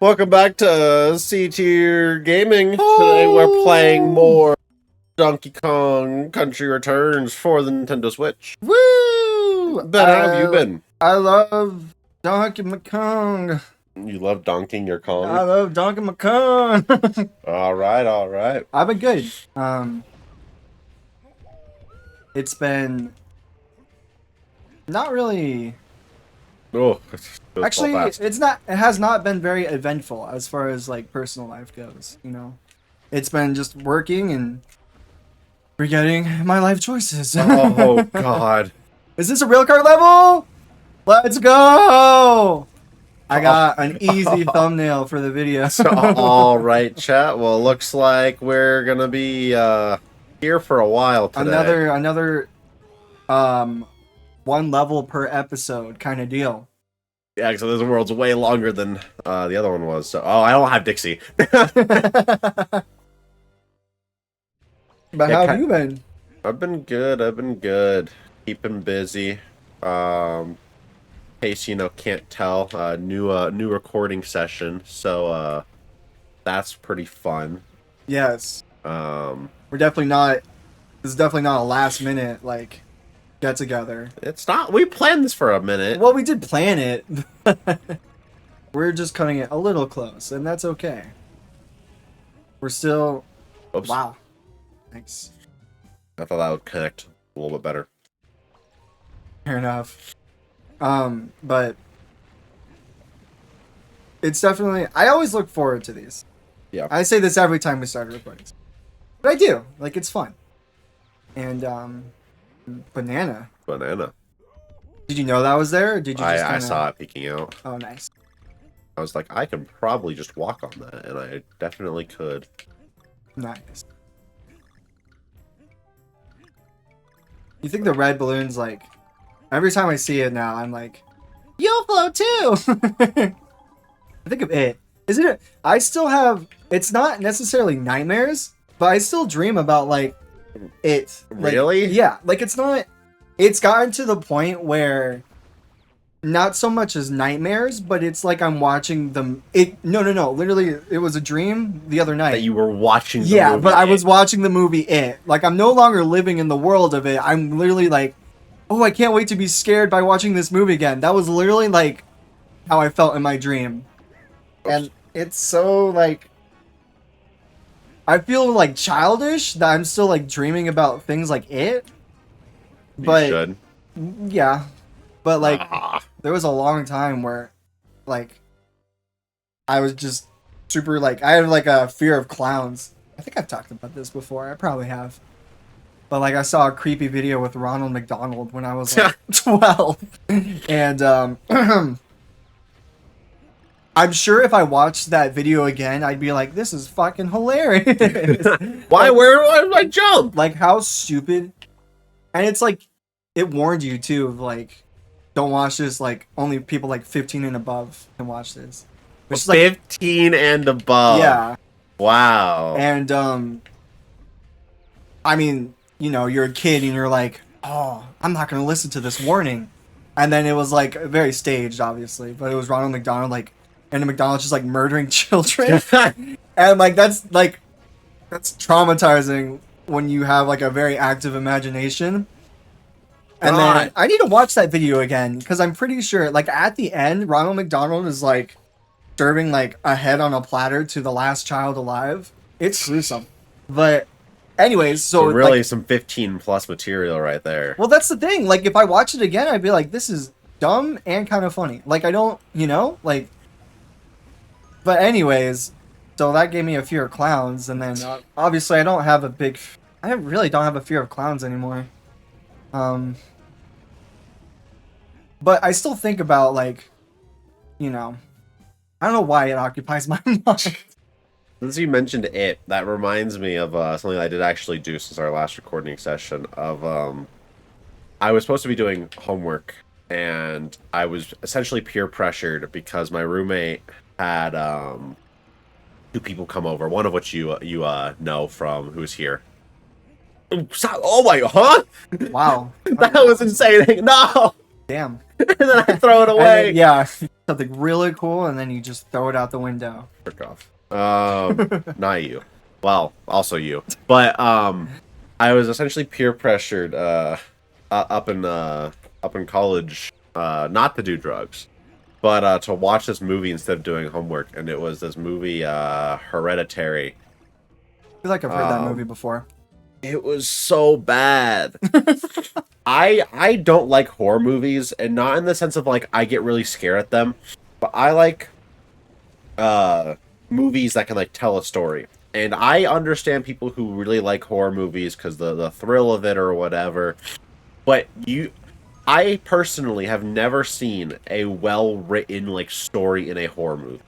Welcome back to C Tier Gaming. Today we're playing more Donkey Kong Country Returns for the Nintendo Switch. Woo! Ben, how have you been? I love Donkey Kong. You love donking your Kong? I love Donkey Kong. Alright. I've been good. It's been not really. Oh, Actually, it's not. It has not been very eventful as far as like personal life goes. You know, it's been just working and forgetting my life choices. Oh, God. Is this a real card level? Let's go! I got an easy thumbnail for the video. Alright, chat. Well, looks like we're gonna be here for a while today. Another one level per episode kind of deal. Yeah, so this world's way longer than the other one was. So, I don't have Dixie. But how have you been? I've been good. Keeping busy. In case you can't tell, new recording session. So that's pretty fun. Yes. Um, We're definitely not. This is definitely not a last minute like get together. it's not. We planned this for a minute. Well, we did plan it. We're just cutting it a little close, and that's okay. We're still. Oops. Wow. Thanks. I thought that would connect a little bit better. Fair enough. But it's definitely. I always look forward to these. Yeah. I say this every time we start recording, but I do. Like, it's fun. And banana. Did you know that was there? Or did you just I saw it peeking out. Oh, nice. I was like, I could probably just walk on that, and I definitely could. Nice. You think the red balloon's like... Every time I see it now, I'm like, you'll float too! I think of it. Isn't it? I still have... It's not necessarily nightmares, but I still dream about, like, it. Like, Really? yeah. Like, it's not... It's gotten to the point where... Not so much as nightmares, but it's like I'm watching them. No. Literally, it was a dream the other night. That you were watching the Yeah, movie. but I was watching the movie It. Like, I'm no longer living in the world of it. I'm literally like, oh, I can't wait to be scared by watching this movie again. That was literally, like, how I felt in my dream. And it's so, like... I feel, like, childish that I'm still, like, dreaming about things like It. But, you should. yeah. But, like... Ah. There was a long time where, like, I was just super, like, I had, like, a fear of clowns. I think I've talked about this before. I probably have. But, like, I saw a creepy video with Ronald McDonald when I was, like, 12. And, I'm sure if I watched that video again, I'd be like, this is fucking hilarious. Why? Where did I jump? Like, how stupid. And it's, like, it warned you, too, of, like... Don't watch this, like, only people, like, 15 and above can watch this. Which is, like, 15 and above. yeah. Wow. And, I mean, you know, you're a kid and you're like, oh, I'm not going to listen to this warning. And then it was, like, very staged, obviously. But it was Ronald McDonald, like, and the McDonald's just, like, murdering children. And, like, that's traumatizing when you have, like, a very active imagination. And then I need to watch that video again because I'm pretty sure, like, at the end, Ronald McDonald is, like, serving, like, a head on a platter to the last child alive. It's gruesome. But, anyways, so really, like, some 15 plus material right there. well, that's the thing. Like, if I watch it again, I'd be like, this is dumb and kind of funny. Like, I don't, you know, like. But anyways, so that gave me a fear of clowns, and then obviously I really don't have a fear of clowns anymore. But I still think about, like, you know, I don't know why it occupies my mind. Since you mentioned It, that reminds me of something I did actually do since our last recording session. I was supposed to be doing homework, and I was essentially peer pressured because my roommate had two people come over. One of which you know from who's here. Oh my, huh? Wow. That was insane. No. Damn. and then I throw it And away. then, yeah, something really cool, and then you just throw it out the window. Frick off. Not you. Well, also you. But I was essentially peer pressured up in college not to do drugs, but to watch this movie instead of doing homework, and it was this movie Hereditary. I feel like I've heard that movie before. It was so bad. I don't like horror movies, and not in the sense of like I get really scared at them, but I like movies that can like tell a story. And I understand people who really like horror movies because the thrill of it or whatever. But I personally have never seen a well written like story in a horror movie.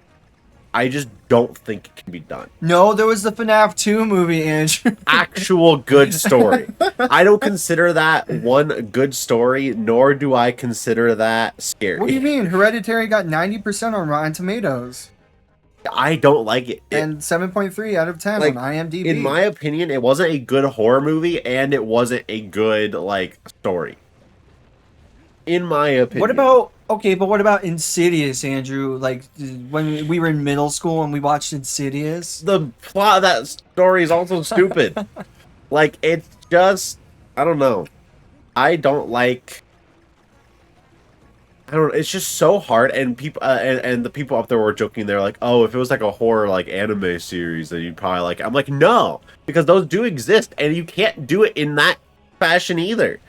I just don't think it can be done. No, there was the FNAF 2 movie, Andrew. Actual good story. I don't consider that one good story, nor do I consider that scary. What do you mean? Hereditary got 90% on Rotten Tomatoes. I don't like it. And 7.3 out of 10 like, on IMDb. In my opinion, it wasn't a good horror movie, and it wasn't a good like story. In my opinion. What about Insidious, Andrew? Like, when we were in middle school and we watched Insidious? The plot of that story is also stupid. Like, it's just, I don't know. It's just so hard, and people, and the people up there were joking. They're like, "Oh, if it was like a horror like anime series, then you'd probably like." I'm like, no, because those do exist, and you can't do it in that fashion either.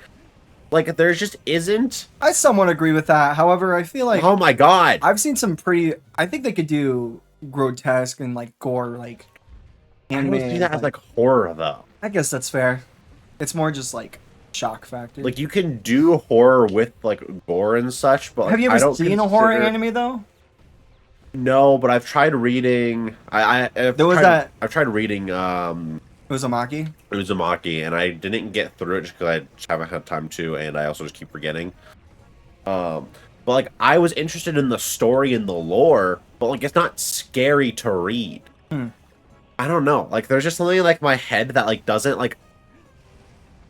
Like, there just isn't. I somewhat agree with that. However, I feel like Oh my god! I've seen some I think they could do grotesque and like gore, like anime. I don't see that as like horror though. I guess that's fair. It's more just like shock factor. Like, you can do horror with like gore and such, but like, have you I ever don't seen a horror consider- anime though? No, but I've tried reading. I've tried reading Uzumaki. Uzumaki, and I didn't get through it just because I just haven't had time to, and I also just keep forgetting. But like, I was interested in the story and the lore, but like, it's not scary to read. I don't know. Like, there's just something in like my head that like doesn't like.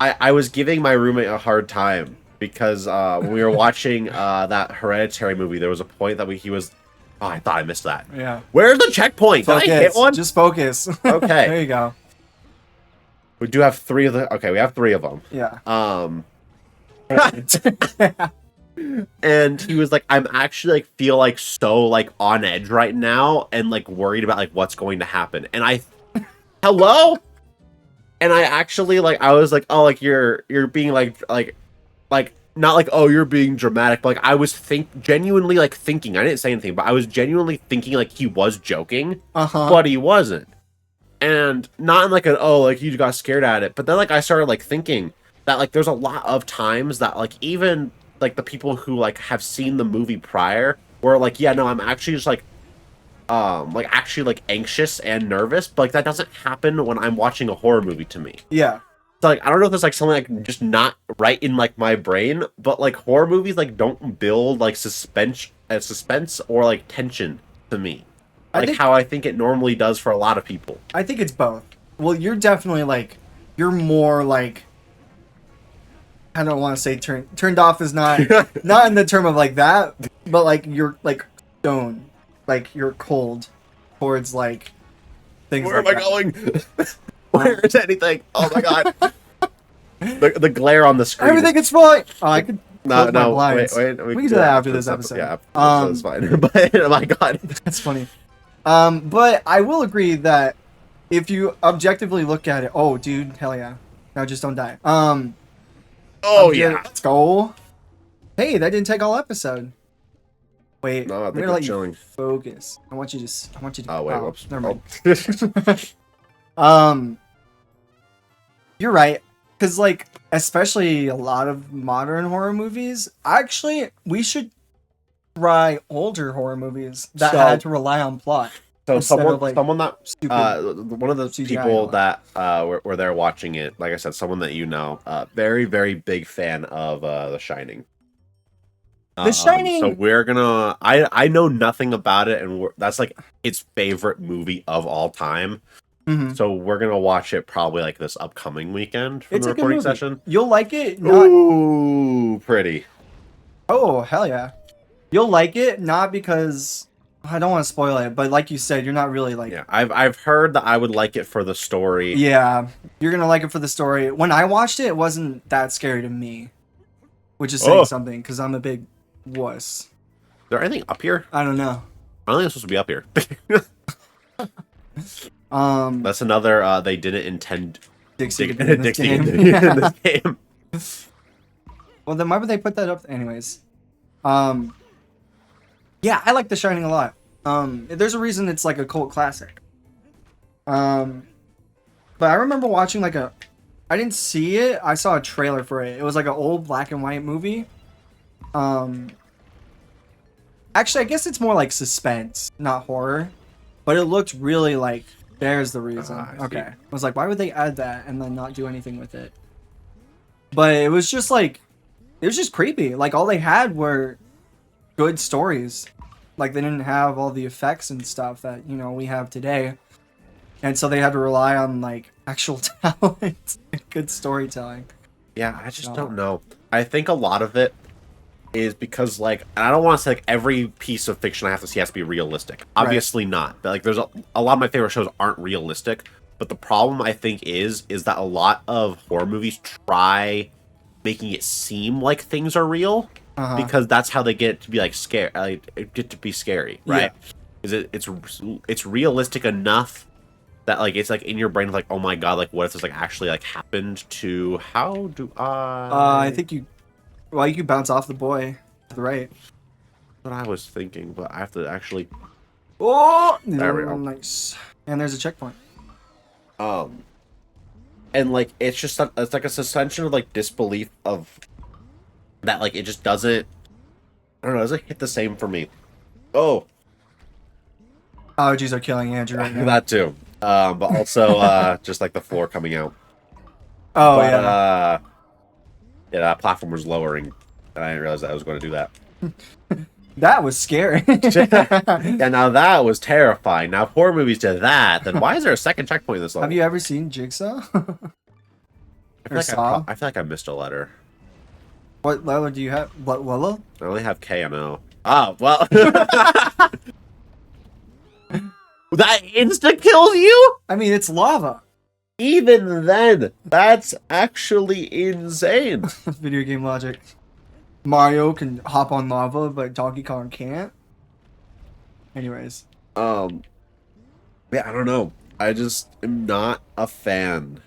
I was giving my roommate a hard time because when we were watching that Hereditary movie, there was a point that he was. Oh, I thought I missed that. Yeah. Where's the checkpoint? Did I hit one? Just focus. Okay. There you go. We do have three of the. Okay, we have three of them. Yeah. And he was like, I'm actually like feel like so like on edge right now and like worried about like what's going to happen. And hello? And I actually like I was like, oh, like you're being like not like, oh, you're being dramatic, but like I was genuinely like thinking. I didn't say anything, but I was genuinely thinking like he was joking, but he wasn't. And not in like an, oh, like you got scared at it, but then like I started like thinking that like there's a lot of times that like even like the people who like have seen the movie prior were like, yeah, no, I'm actually just like actually like anxious and nervous, but like that doesn't happen when I'm watching a horror movie to me. Yeah. So like I don't know if there's like something like just not right in like my brain, but like horror movies like don't build like suspense or like tension to me. Like how I think it normally does for a lot of people. I think it's both. Well, you're definitely like, you're more like, I don't want to say turned off is not not in the term of like that, but like you're like stone, like you're cold towards like things. Where like am I going? Where is anything? Oh my god! the glare on the screen. Everything is fine. Oh, I could. No, my blinds. wait. We can do that after this episode. Yeah, that's fine. But oh my god, that's funny. But I will agree that if you objectively look at it, oh, dude, hell yeah, no, just don't die. Oh yeah, let's go. Hey, that didn't take all episode. Wait, no, I I'm think gonna let chilling. you focus. I want you to. Oh wait, whoops. Never mind. You're right, because like, especially a lot of modern horror movies. Actually, we should try older horror movies that had to rely on plot. So someone that one of the CGI people that were there watching it, like I said, someone that you know, very very big fan of The Shining. The Shining. So we're gonna. I know nothing about it, and that's like its favorite movie of all time. Mm-hmm. So we're gonna watch it probably like this upcoming weekend for the recording session. You'll like it. Ooh, pretty. Oh, hell yeah. You'll like it, not because I don't want to spoil it, but like you said, you're not really like Yeah, I've heard that I would like it for the story. yeah, you're gonna like it for the story. When I watched it, it wasn't that scary to me, which is saying Oh. something because I'm a big wuss. Is there anything up here? I don't know. I don't think it's supposed to be up here. That's another. They didn't intend Dixie to be in this Dixie game. in this game. Well, then why would they put that up? Anyways, yeah, I like The Shining a lot. There's a reason it's like a cult classic. But I remember watching like I didn't see it. I saw a trailer for it. It was like an old black and white movie. Actually, I guess it's more like suspense, not horror. But it looked really like, there's the reason. I see. Okay. I was like, why would they add that and then not do anything with it? But it was just like, it was just creepy. Like, all they had were good stories. Like, they didn't have all the effects and stuff that, you know, we have today. And so they had to rely on, like, actual talent, good storytelling. Yeah, I just don't know. I think a lot of it is because, like, and I don't want to say like every piece of fiction I have to see has to be realistic. Obviously not. But, like, there's a lot of my favorite shows aren't realistic. But the problem I think is that a lot of horror movies try making it seem like things are real because that's how they get it to be like scary. Get to be scary, right? Is it's realistic enough that like it's like in your brain like, oh my god, like what if this like actually like happened to? How do I think you can bounce off the boy to the right. What I was thinking, but I have to actually. Oh, There we go. Nice. And there's a checkpoint. And like it's just it's like a suspension of like disbelief of that, like it just doesn't. I don't know. It doesn't hit the same for me. Oh, Allergies are killing Andrew right now. that too. But also just like the floor coming out. Oh But, yeah. Yeah, that platform was lowering, and I didn't realize that I was going to do that. That was scary. Yeah, now that was terrifying. Now, if horror movies did that, then why is there a second checkpoint in this level? Have you ever seen Jigsaw? Or I Saw? feel like I missed a letter. What level do you have? What level? I only have K and O. Oh, well. That insta kills you? I mean, it's lava. Even then, that's actually insane. Video game logic. Mario can hop on lava, but Donkey Kong can't. Anyways. Yeah, I don't know. I just am not a fan.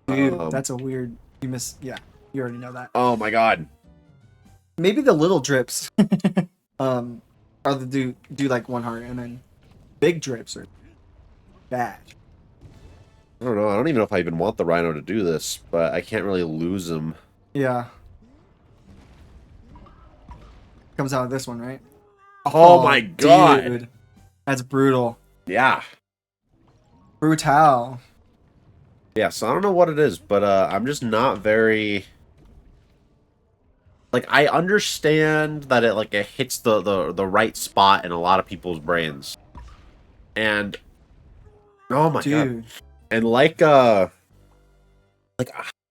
Dude, that's a weird... Yeah, you already know that. Oh my god. Maybe the little drips are the do like 1 heart, and then big drips are bad. I don't know. I don't even know if I even want the rhino to do this, but I can't really lose him. Yeah. Comes out of this one, right? Oh my god. Dude. That's brutal. Yeah. Brutal. Yeah, so I don't know what it is, but I'm just not very... Like, I understand that it hits the right spot in a lot of people's brains. And... Oh my god. Dude. And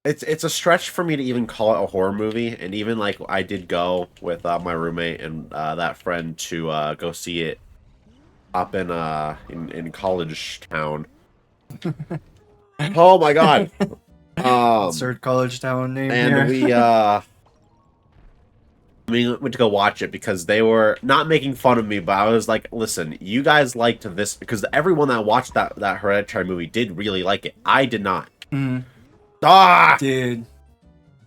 it's a stretch for me to even call it a horror movie. And even like I did go with my roommate and that friend to go see it up in College Town. Oh my god. Insert College Town name And here. we went to go watch it because they were not making fun of me, but I was like, listen, you guys liked this because everyone that watched that Hereditary movie did really like it. I did not. Dude.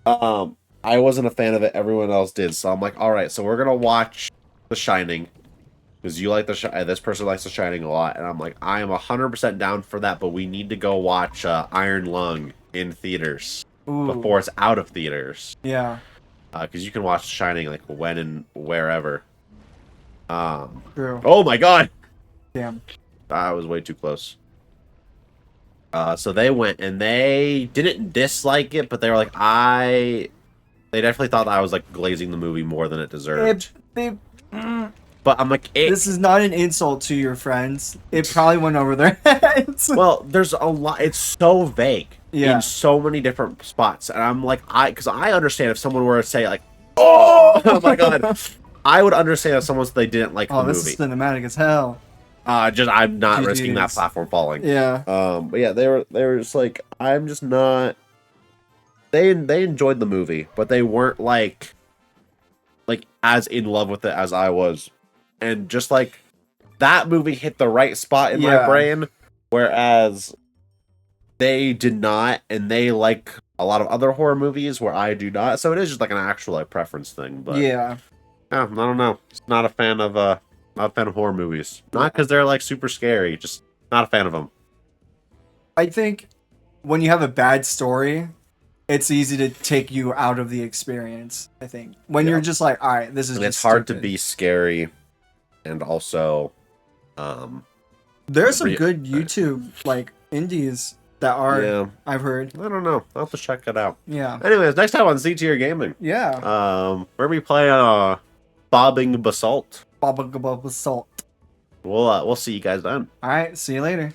I wasn't a fan of it. Everyone else did. So I'm like, all right, so we're going to watch The Shining because you like this person likes The Shining a lot. And I'm like, I am 100% down for that, but we need to go watch Iron Lung in theaters before it's out of theaters. Yeah. Because you can watch Shining like when and wherever. True. Oh my god! Damn. I was way too close. So they went and they didn't dislike it, but they were like, They definitely thought that I was like glazing the movie more than it deserved. But I'm like, this is not an insult to your friends. It probably went over their heads. Well, there's a lot. It's so vague Yeah. in so many different spots, and I'm like, because I understand if someone were to say like, Oh my god. I would understand if someone said they didn't like the this movie. is cinematic as hell. Just I'm not GGs. risking that platform falling. Yeah. But yeah, they were just like, I'm just not. They enjoyed the movie, but they weren't like as in love with it as I was, and just like that movie hit the right spot in my brain, whereas they did not, and they like a lot of other horror movies where I do not. So it is just like an actual like preference thing. But Yeah. I don't know. Just not a fan of horror movies. Not because they're like super scary. Just not a fan of them. I think when you have a bad story, it's easy to take you out of the experience. I think when you're just like, all right, this is. And just it's hard to stupid. be scary, and also, There are some good YouTube like indies that are. Yeah. I've heard. I don't know. I'll have to check it out. Yeah. Anyways, next time on C Tier Gaming, Yeah. where we play Bobbing Basalt. Baba Gaba Salt. We'll see you guys then. All right. See you later.